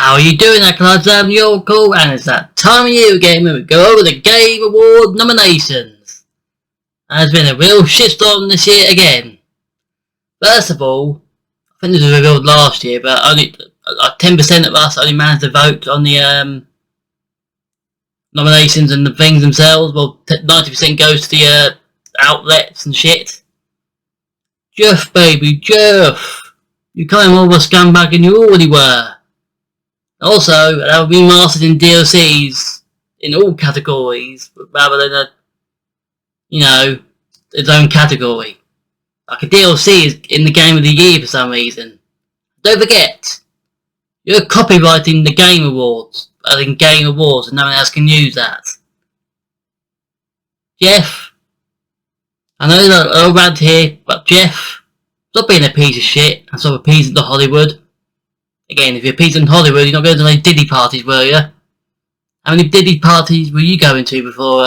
How are you doing there, class? I'm TheOracle, and it's that time of year again when we go over the Game Award nominations. There's been a real shitstorm this year again. First of all, I think this was revealed last year, but only 10% of us only managed to vote on the nominations and the things themselves. Well, 90% goes to the outlets and shit. Geoff, baby, Geoff! You kind of more of a scumbag than you already were. Also, they'll be remastered in DLCs in all categories, rather than its own category. Like a DLC is in the Game of the Year for some reason. Don't forget, you're copyrighting the Game Awards, in Game Awards, and no one else can use that. Geoff, I know that all around here, but Geoff, stop being a piece of shit and stop appeasing the Hollywood. Again, if you're appeasing Hollywood, you're not going to any Diddy parties, were you? How many Diddy parties were you going to before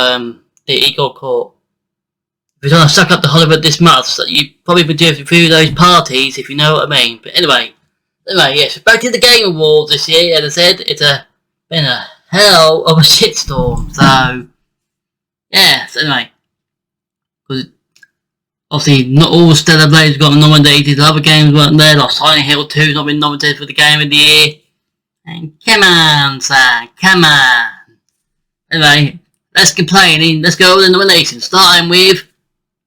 he got caught? If you're trying to suck up to Hollywood this month, so you probably would do a few of those parties, if you know what I mean. But anyway, yes, back to the Game Awards this year. As I said, it's been a hell of a shitstorm. So, yeah, so anyway. Because obviously, not all Stellar Blades got nominated. Other games weren't there, like Silent Hill 2's not been nominated for the Game of the Year. And come on, son, come on. Anyway, let's complain. Let's go over the nominations. Starting with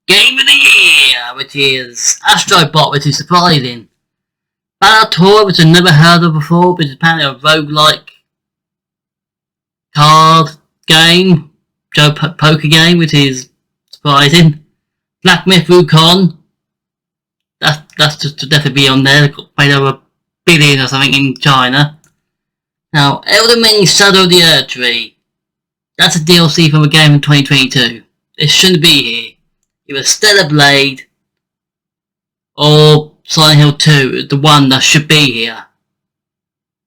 Game of the Year, which is Astrobot, which is surprising. Battletor, which I've never heard of before, which is apparently a roguelike card game, poker game, which is surprising. Black Myth Wukong, that's just to definitely be on there. They got paid over $1 billion or something in China. Now, Elden Ring Shadow of the Erdtree, that's a DLC from a game in 2022. It shouldn't be here. Either Stellar Blade or Silent Hill 2 is the one that should be here.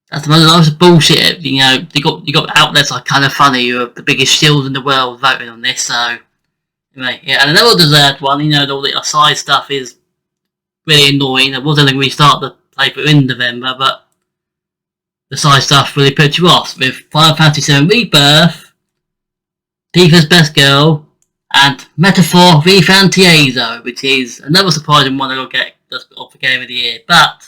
That's the most bullshit. You got outlets like Kinda Funny, who are the biggest shills in the world, voting on this. So anyway, yeah, and another deserved one. All the side stuff is really annoying. I was going to restart the playthrough in November, but the side stuff really put you off. With Final Fantasy VII Rebirth, Tifa's Best Girl, and Metaphor v Fantiezo, which is another surprising one that'll get off the Game of the Year. But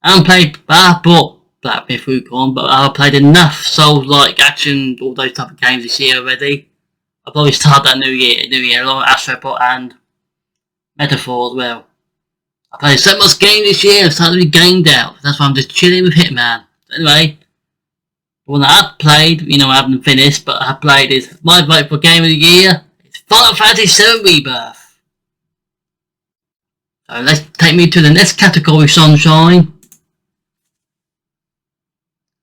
I bought Black Myth Wukong, but I've played enough Souls-like action, all those type of games this year already. I'll probably start that new year, along with Astrobot and Metaphor as well. I played so much game this year, I've started to be gamed out. That's why I'm just chilling with Hitman. So anyway, the one that I've played, I haven't finished, but I have played is my vote for Game of the Year. It's Final Fantasy VII Rebirth. So let's take me to the next category, Sunshine,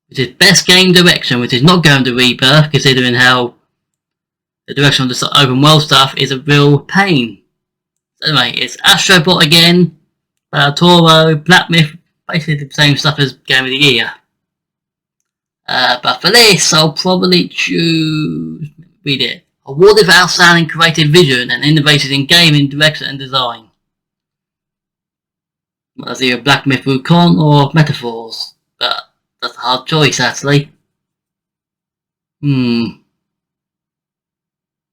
which is Best Game Direction, which is not going to Rebirth, considering how the direction of the open world stuff is a real pain. So anyway, it's Astrobot again, Toro, Black Myth, basically the same stuff as Game of the Year. But for this, I'll probably choose, read it, awarded for outstanding creative vision and innovations in gaming, direction and design. Well, that's either Black Myth Wukong or Metaphors, but that's a hard choice actually.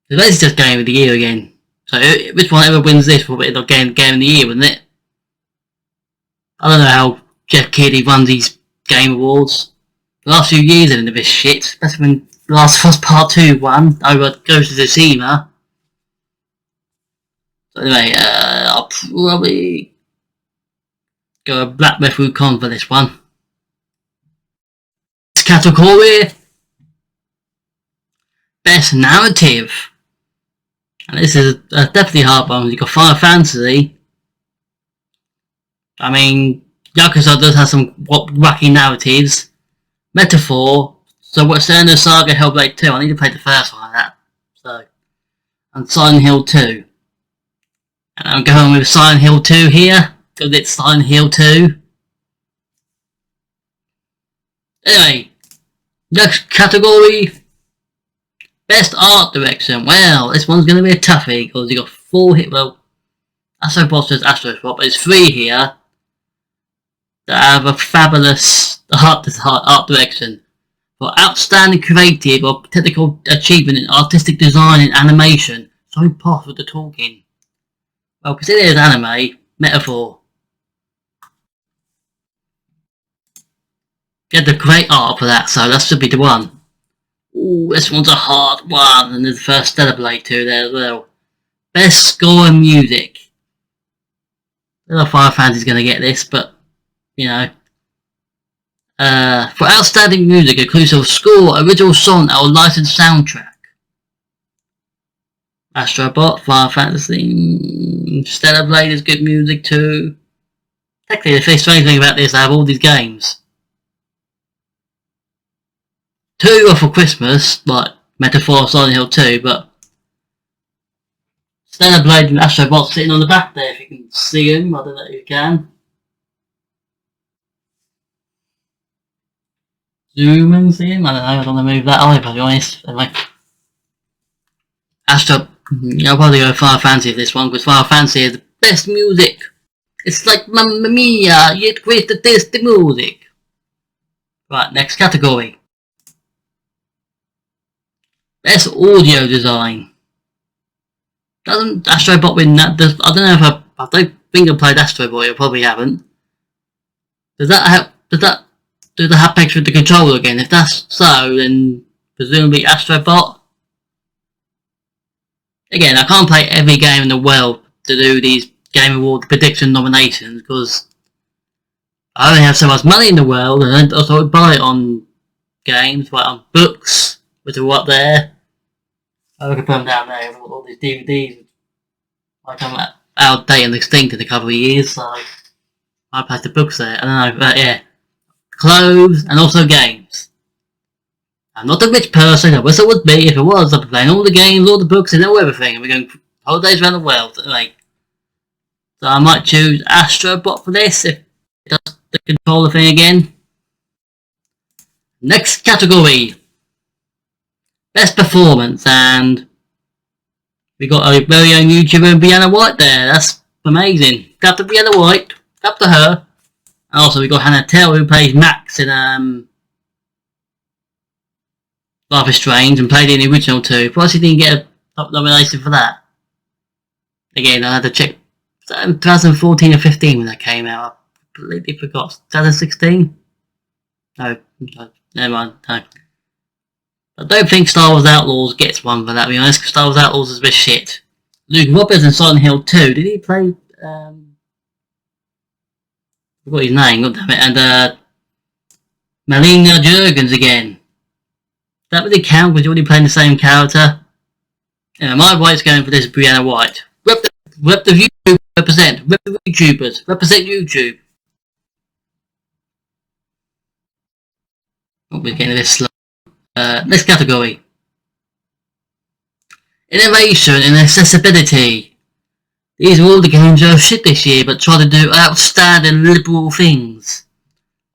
It's basically just Game of the Year again. So which one ever wins this will be the Game of the Year, wouldn't it? I don't know how Jeff Keighley runs these Game Awards. The last few years have been a bit shit, especially when The Last of Us Part 2 won over Ghost of Tsushima. So anyway, I'll probably go with Black Myth Wukong for this one. This category, Best Narrative. And this is definitely a hard one. You've got Final Fantasy. Yakuza does have some wacky narratives. Metaphor. So what's there in the Saga Hellblade 2? I need to play the first one of that. And Silent Hill 2. And I'm going with Silent Hill 2 here. Because it's Silent Hill 2. Anyway. Next category. Best Art Direction. Well, this one's going to be a toughie because you got 4 hit. Well, Astrobot says Astrobot, but it's 3 here that have a fabulous art direction. For outstanding creative or technical achievement in artistic design and animation. So posh with the talking. Well, consider it as anime, metaphor. Get the great art for that, so that should be the one. Ooh, this one's a hard one, and there's the first Stellar Blade 2 there as well. Best score and music. I don't know if Final Fantasy's going to get this, but, you know. For outstanding music, inclusive of score, original song, or licensed soundtrack. Astrobot, Final Fantasy, Stellar Blade is good music too. Technically, the strange thing about this, I have all these games. 2 are for Christmas, like Metaphor, Silent Hill 2, but Stellar Blade and Astrobot sitting on the back there, if you can see them. I don't know if you can. Zoom and see him? I don't want to move that either, to be honest. Anyway. I'll probably go Final Fantasy for this one, because Final Fantasy is the best music. It's like Mamma Mia, yet with the tasty music. Right, next category. Best audio design. Doesn't Astrobot win that? I don't know if I don't think I played Astrobot, I probably haven't. Do they have picture of the controller again? If that's so, then presumably Astrobot. Again, I can't play every game in the world to do these Game Award prediction nominations because I only have so much money in the world, and I also buy it on games, like on books, which are up there. I can put them down there with all these DVDs. Like I'm outdated and extinct in a couple of years, so I place the books there. I don't know, but yeah. Clothes and also games. I'm not a rich person, I wish I would be. If it was, I'd be playing all the games, all the books, and all everything, and we're going holidays around the world. Like, so I might choose Astrobot for this if it does the controller thing again. Next category. Best performance, and we got our very own YouTuber Brianna White there. That's amazing. Clap to Brianna White. Clap to her. And also we got Hannah Tell, who plays Max in Life is Strange and played in the original too. Plus she didn't get a top nomination for that. Again, I had to check 2014 or 15 when that came out. I completely forgot. 2016? No, never mind. No. I don't think Star Wars Outlaws gets one for that, to be honest, because Star Wars Outlaws is a bit shit. Luke Roberts in Silent Hill 2, did he play, I forgot his name, goddammit, and, Melina Jurgens again. That really count, because you're already playing the same character. Anyway, my vote's going for this Brianna White. Rep the YouTube, represent. Rep the YouTubers. Represent YouTube. Oh, we're getting a bit slow. Next category. Innovation and accessibility. These are all the games that are shit this year, but try to do outstanding liberal things.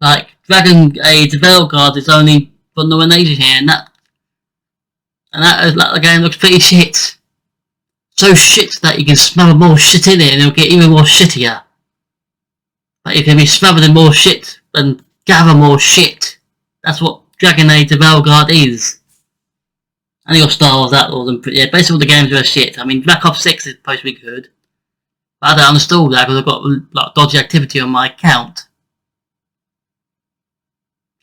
Like Dragon Age Veilguard is only for nomination here, and that the game looks pretty shit. So shit that you can smother more shit in it, and it'll get even more shittier. But you can be smothered in more shit and gather more shit. That's what Dragon Age Veilguard is. And you got Star Wars Outlaws and yeah, basically all the games are shit. I mean, Black Ops 6 is supposed to be good. But I don't uninstall that because I've got like dodgy activity on my account.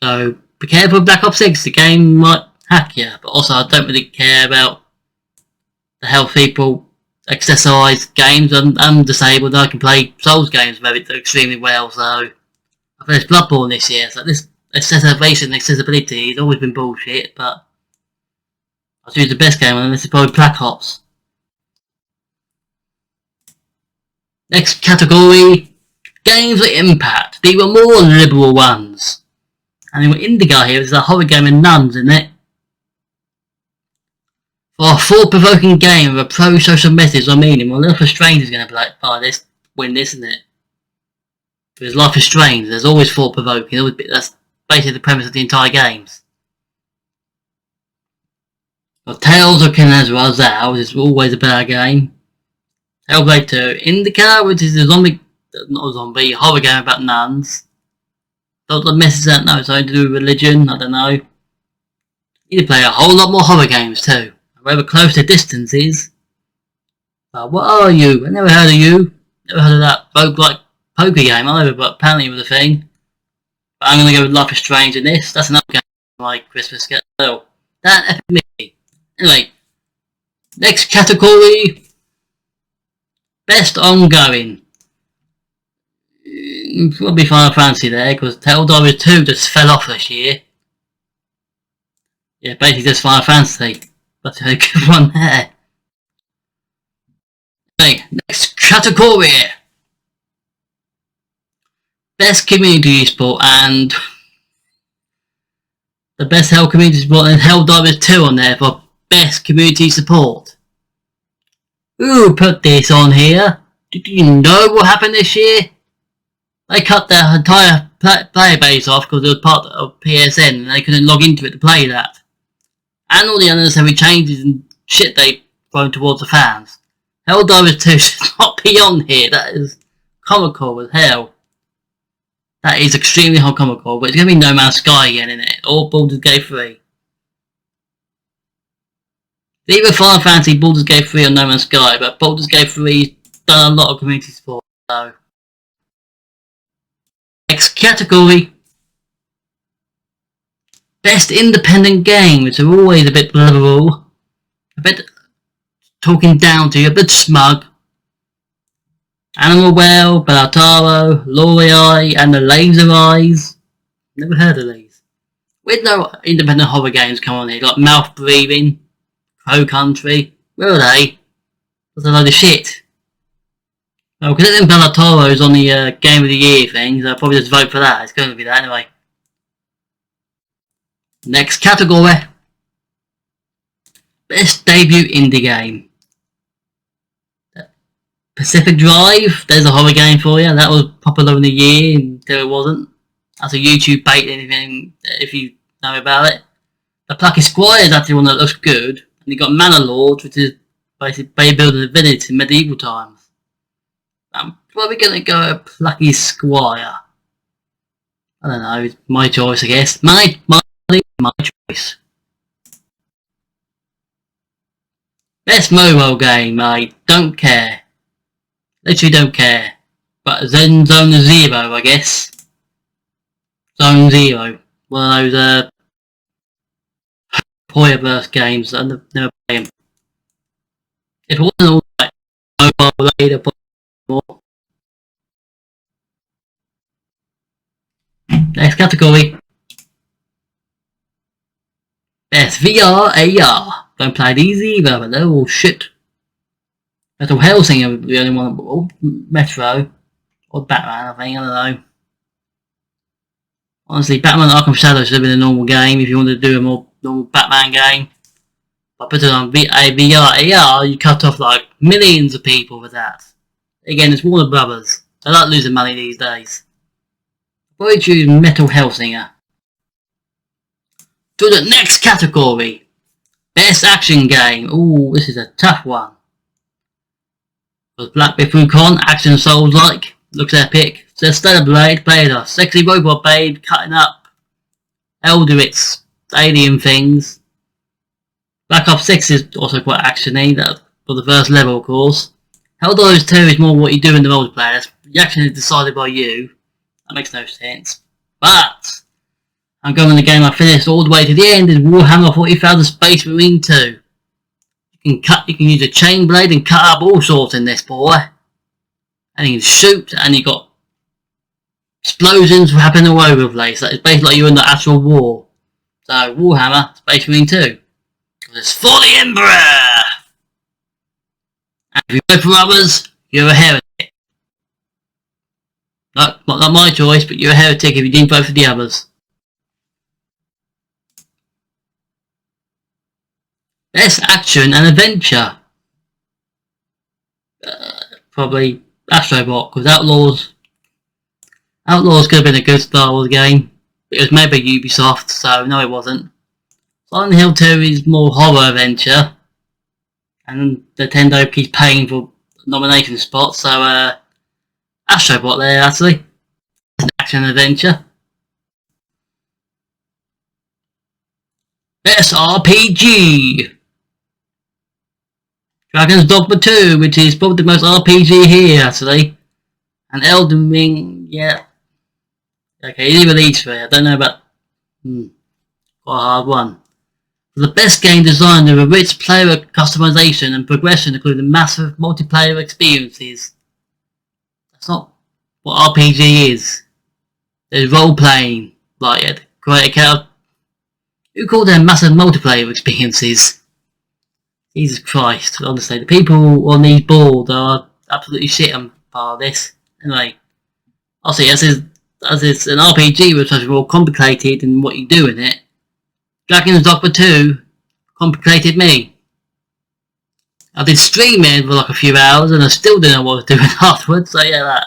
So be careful with Black Ops 6, the game might hack you. But also I don't really care about the health people accessorised games. I'm disabled and I can play Souls games very extremely well. So I finished Bloodborne this year. So this accessibility has always been bullshit, but I'll choose the best game and this is probably Black Ops. Next category, games with impact. These were more liberal ones. And they were Indigo here, there's a horror game with nuns in it. For a thought-provoking game with a pro-social message or meaning, well, Life is Strange is going to be like, oh, let's win this, isn't it? Because Life is Strange, there's always thought-provoking, that's basically the premise of the entire games. Well, Tales of Kinazra Zao is always a better game. Hellblade 2, Indica, which is a horror game about nuns. the message out now, something to do with religion, I don't know. You need to play a whole lot more horror games too. However close the distance is. But what are you? I never heard of you. Never heard of that roguelike poker game either, but apparently it was a thing. But I'm gonna go with Life is Strange in this. That's another game my Christmas get. So that epic me. Anyway, next category. Best ongoing. Probably Final Fantasy there, because Helldivers 2 just fell off this year. Yeah, basically just Final Fantasy. That's a good one there. Okay, next category. Best community support, and the best Hell community support, and Helldivers 2 on there for best community support. Who put this on here? Did you know what happened this year? They cut their entire player base off because it was part of PSN and they couldn't log into it to play that. And all the unnecessary changes and shit they thrown towards the fans. Helldivers 2 should not be on here. That is comical as hell. That is extremely comical, but it's going to be No Man's Sky again, isn't it? Or Baldur's Gate 3. Either Final Fantasy, Baldur's Gate 3 or No Man's Sky, but Baldur's Gate 3's done a lot of community support, so. Next category. Best independent game, which are always a bit believable, a bit talking down to you, a bit smug. Animal Well, Bellataro, Lorelei, and the Laser Eyes. Never heard of these. With no independent horror games come on here, like Mouth Breathing, Crow Country. Where are they? That's a load of shit. Well, because Bellataro's on the Game of the Year thing, so I'll probably just vote for that. It's going to be that anyway. Next category. Best debut indie game. Pacific Drive, there's a horror game for you. That was popular in the year until it wasn't. That's a YouTube bait, anything, if you know about it. The Plucky Squire is actually one that looks good. And you got Manor Lords, which is basically building a village in medieval times. I'm probably going to go with Plucky Squire. I don't know, it's my choice, I guess. My choice. Best mobile game, I don't care. Literally don't care. But Zone Zero, I guess. Zone Zero. One of those Hoyerverse games that I've never played them. If it wasn't all like mobile related, more. Next category. Best VR AR. Don't play these either, but they're all shit. Metal Hellsinger was the only one, or Metro, or Batman, I think, I don't know. Honestly, Batman Arkham Shadow should have been a normal game if you wanted to do a more normal Batman game. But put it on VR AR, you cut off like millions of people with that. Again, it's Warner Brothers. They like losing money these days. Probably choose Metal Hellsinger. To the next category. Best action game. Ooh, this is a tough one. Was Black Myth Wukong, action Souls-like, looks epic. Says Stellar Blade, played a sexy robot blade cutting up Eldritch alien things. Black Ops 6 is also quite actiony, that for the first level of course. Helldivers 2 is more what you do in the multiplayer, the action is decided by you. That makes no sense. But I'm going with the game I finished all the way to the end is Warhammer 40,000 Space Marine 2. You can use a chain blade and cut up all sorts in this boy. And you can shoot, and you got explosions happening all over the place. It's basically like you're in the actual war. So Warhammer, Space Marine 2. It's for the Emperor! And if you vote for others, you're a heretic. Not my choice, but you're a heretic if you didn't vote for the others. Best action and adventure. Probably Astrobot, because Outlaws could have been a good Star Wars game. It was made by Ubisoft, so no it wasn't. Silent Hill 2 is more horror adventure. And Nintendo keeps paying for nomination spots, so Astrobot there actually. It's an action adventure. Best RPG. Dragon's Dogma 2, which is probably the most RPG here, actually. And Elden Ring, yeah. Okay, he released for it. I don't know about... quite a hard one. For the best game design with a rich player customization and progression, including massive multiplayer experiences. That's not what RPG is. There's role playing, like it. Great account. Who call them massive multiplayer experiences? Jesus Christ, honestly, the people on these boards are absolutely shit on part of this. Anyway, obviously, as it's an RPG, which is more complicated than what you do in it. Dragon's Dogma 2 complicated me. I did streaming for like a few hours and I still didn't know what I was doing afterwards, so yeah, that.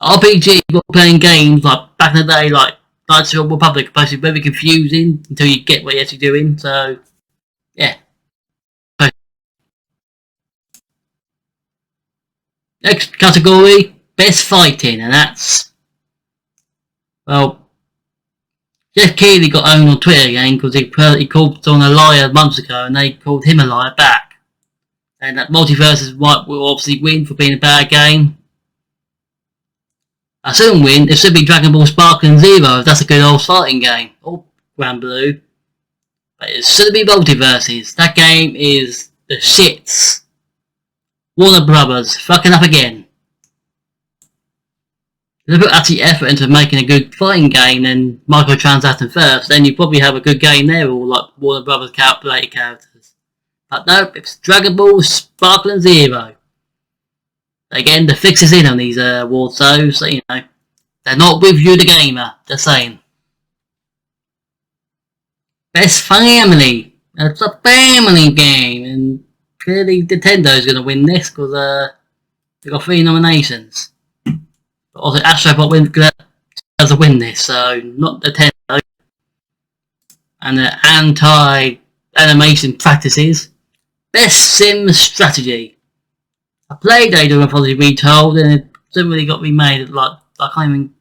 RPG, playing games like back in the day, like Knights of the Republic, supposed to be very confusing until you get what you're actually doing, so yeah. Next category, best fighting, and that's, well, Jeff Keighley got owned on Twitter again because he called someone a liar months ago and they called him a liar back. And that Multiverse will obviously win for being a bad game. I soon win. It should be Dragon Ball Sparkling Zero if that's a good old fighting game. Or Grand Blue. But it should be Multiverses. That game is the shits. Warner Brothers, fucking up again. If they put actually effort into making a good fighting game and microtransacting first, then you probably have a good game there, all like Warner Brothers calculated characters. But nope, it's Dragon Ball Sparkling Zero. Again, the fix is in on these awards, so you know, they're not with you, the gamer. Just saying. Best family. It's a family game, and clearly Nintendo's going to win this because they got 3 nominations. But also, Astrobot does win this, so not Nintendo. And the anti-animation practices. Best sim strategy. I played Age of Mythology Retold and it didn't really got remade. Like, I can't even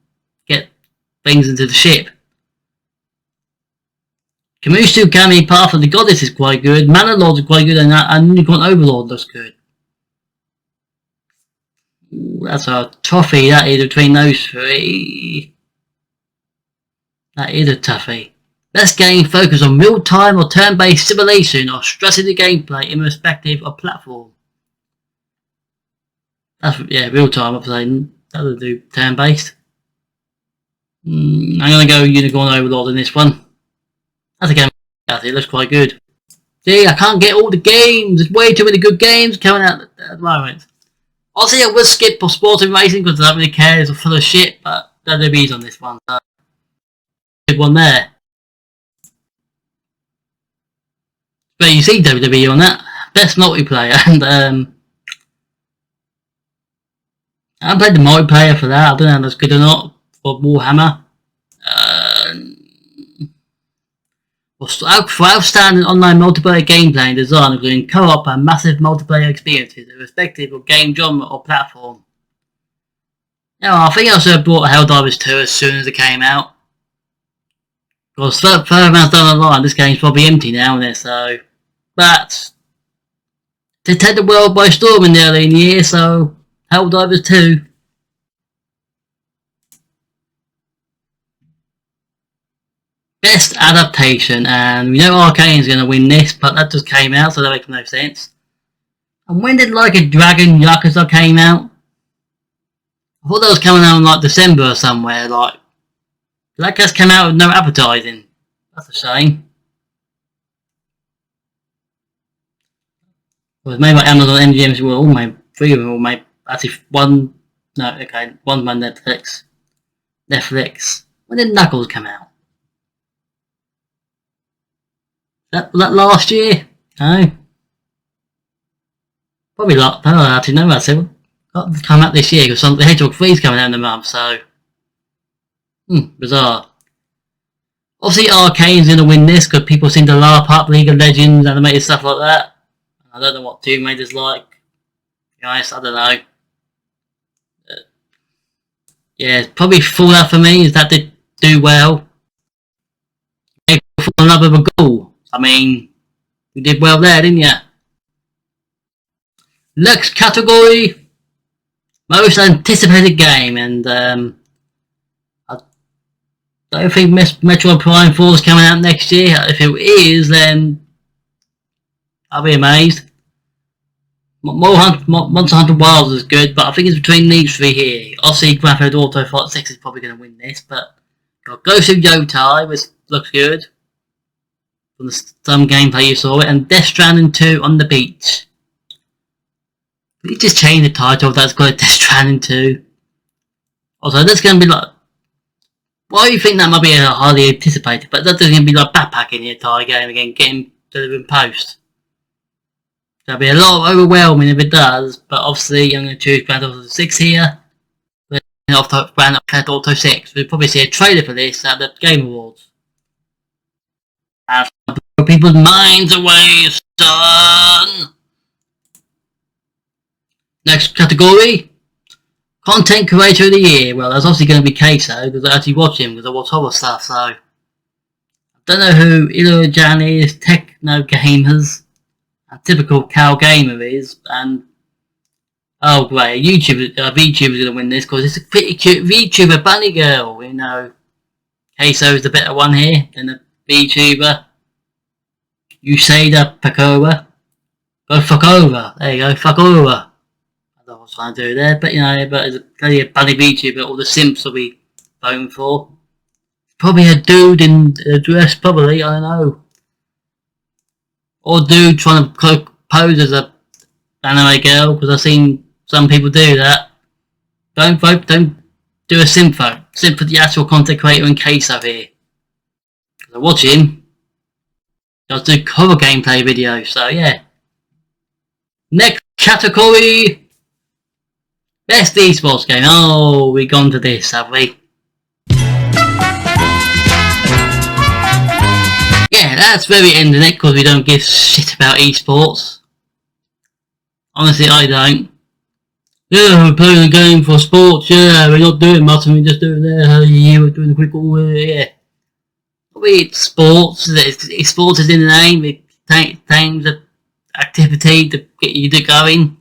get things into the ship. Camushu Kami Path of the Goddess is quite good. Mana Lords is quite good, and Unicorn Overlord looks good. Ooh, that's a toughie, that is, between those 3. That is a toughie. Best game focus on real-time or turn-based simulation or strategy gameplay in respective of platform. That's, yeah, real-time, I'm saying. That'll do turn-based. I'm going to go Unicorn Overlord in this one. That's a game. It looks quite good. See, I can't get all the games. There's way too many good games coming out at the moment. Obviously, I would skip for sporting racing because I don't really care. It's full of shit, but WWE's on this one. So good one there. But you see WWE on that. Best multiplayer. And I haven't played the multiplayer for that. I don't know if that's good or not. For Warhammer. For outstanding online multiplayer gameplay and design, including co-op and massive multiplayer experiences, irrespective of game genre or platform. Now, I think I should have bought Helldivers 2 as soon as it came out. Because further amounts down the line, this game's probably empty now, isn't it? So, but they take the world by storm in the early in the year, so Helldivers 2. Best adaptation, and we know Arcane's going to win this, but that just came out, so that makes no sense. And when did Like a Dragon Yakuza came out? I thought that was coming out in like December or somewhere. Like that just came out with no advertising. That's a shame. It was made by Amazon, MGM, well, all made 3 of them all made. Actually, one. No, okay, one by Netflix. Netflix. When did Knuckles come out? Was that last year? No. Probably not. I don't actually know that. So got to come out this year because the Hedgehog 3 is coming out in the month. So, bizarre. Obviously, Arcane's going to win this because people seem to laugh up League of Legends, animated stuff like that. I don't know what Tomb Raider's like. To be honest, I don't know. Yeah, probably Fallout for me. Is that did do well. for another goal. I mean, you did well there, didn't you? Next category, most anticipated game, and I don't think Metroid Prime 4 is coming out next year. If it is, then I'll be amazed. Monster Hunter Wilds is good, but I think it's between these three here. Obviously, Grand Theft Auto 6 is probably going to win this, but got Ghost of GOTY, which looks good from some gameplay you saw it, and Death Stranding 2 on the beach. You just changed the title, that's called Death Stranding 2. Also, that's going to be like, why do you think that might be highly anticipated? But that's going to be like backpacking the entire game again, getting delivered in post. That'll be a lot overwhelming if it does, but obviously I'm going to choose Grand Theft Auto 6 here. Grand Theft Auto 6. We'll probably see a trailer for this at the Game Awards. And blow people's minds away, son! Next category, Content Creator of the Year. Well, that's obviously going to be Queso, because I actually watch him, because I watch horror stuff, so... I don't know who Jan is, Techno Gamers. A typical cow gamer is, and oh great, a VTuber's gonna win this because it's a pretty cute VTuber bunny girl. You know, Queso's the better one here than a VTuber. You say that Pakova, go fuck over. There you go, fuck over. I don't know what I was trying to do there, but you know, but it's a bunny VTuber. All the simps will be voting for. Probably a dude in a dress, probably. I don't know. Or dude trying to pose as a anime girl, because I've seen some people do that. Don't vote, don't do a simp vote. Simp for the actual content creator and Queso here. Because I watch him. Does do cover gameplay videos, so yeah. Next category, best esports game. Oh, we've gone to this, have we? Yeah, that's very ending it because we don't give shit about esports. Honestly, I don't. Yeah, we're playing a game for sports. Yeah, we're not doing much, and we're just doing there. Yeah, we're doing a quick all. Yeah. It's sports. Sports is in the name. It aims at activity to get you to going.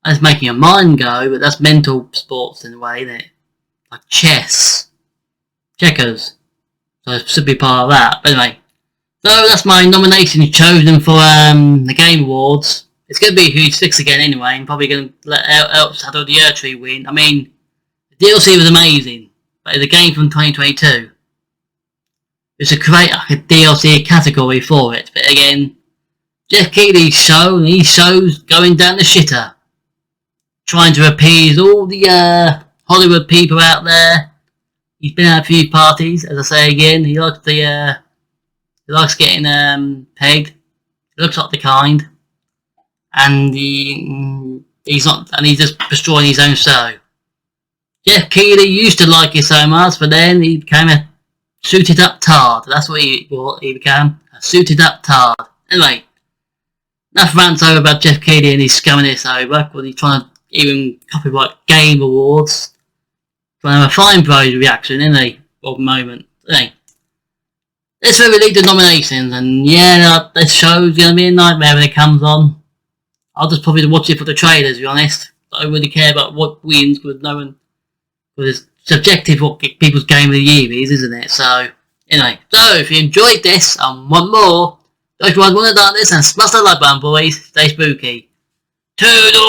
That's making your mind go, but that's mental sports in a way, isn't it? Like chess, checkers. So it should be part of that. But anyway. So that's my nomination chosen for the Game Awards. It's going to be Huge 6 again anyway. I'm probably going to let Shadow of the Erdtree win. I mean, the DLC was amazing, but it's a game from 2022. It's a create a DLC category for it. But again, Geoff Keighley's show, and his show's going down the shitter. Trying to appease all the Hollywood people out there. He's been at a few parties, as I say again. He likes the... He likes getting pegged. He looks like the kind, and he's not, and he's just destroying his own show. Geoff Keighley used to like it so much, but then he became a suited up tard. That's what he became, a suited up tard. Anyway, enough rants over about Geoff Keighley and his scumming this over, because he's trying to even copyright Game Awards. Trying to have a fine bros reaction, isn't he? At the moment, isn't he? Let's release the nominations, and yeah, this show's going to be a nightmare when it comes on. I'll just probably watch it for the trailers, to be honest. I don't really care about what wins, because no one... Because it's subjective what people's game of the year is, isn't it? So, anyway. So, if you enjoyed this, and want more, don't want to done this, and smash the like button, boys. Stay spooky. Toodle!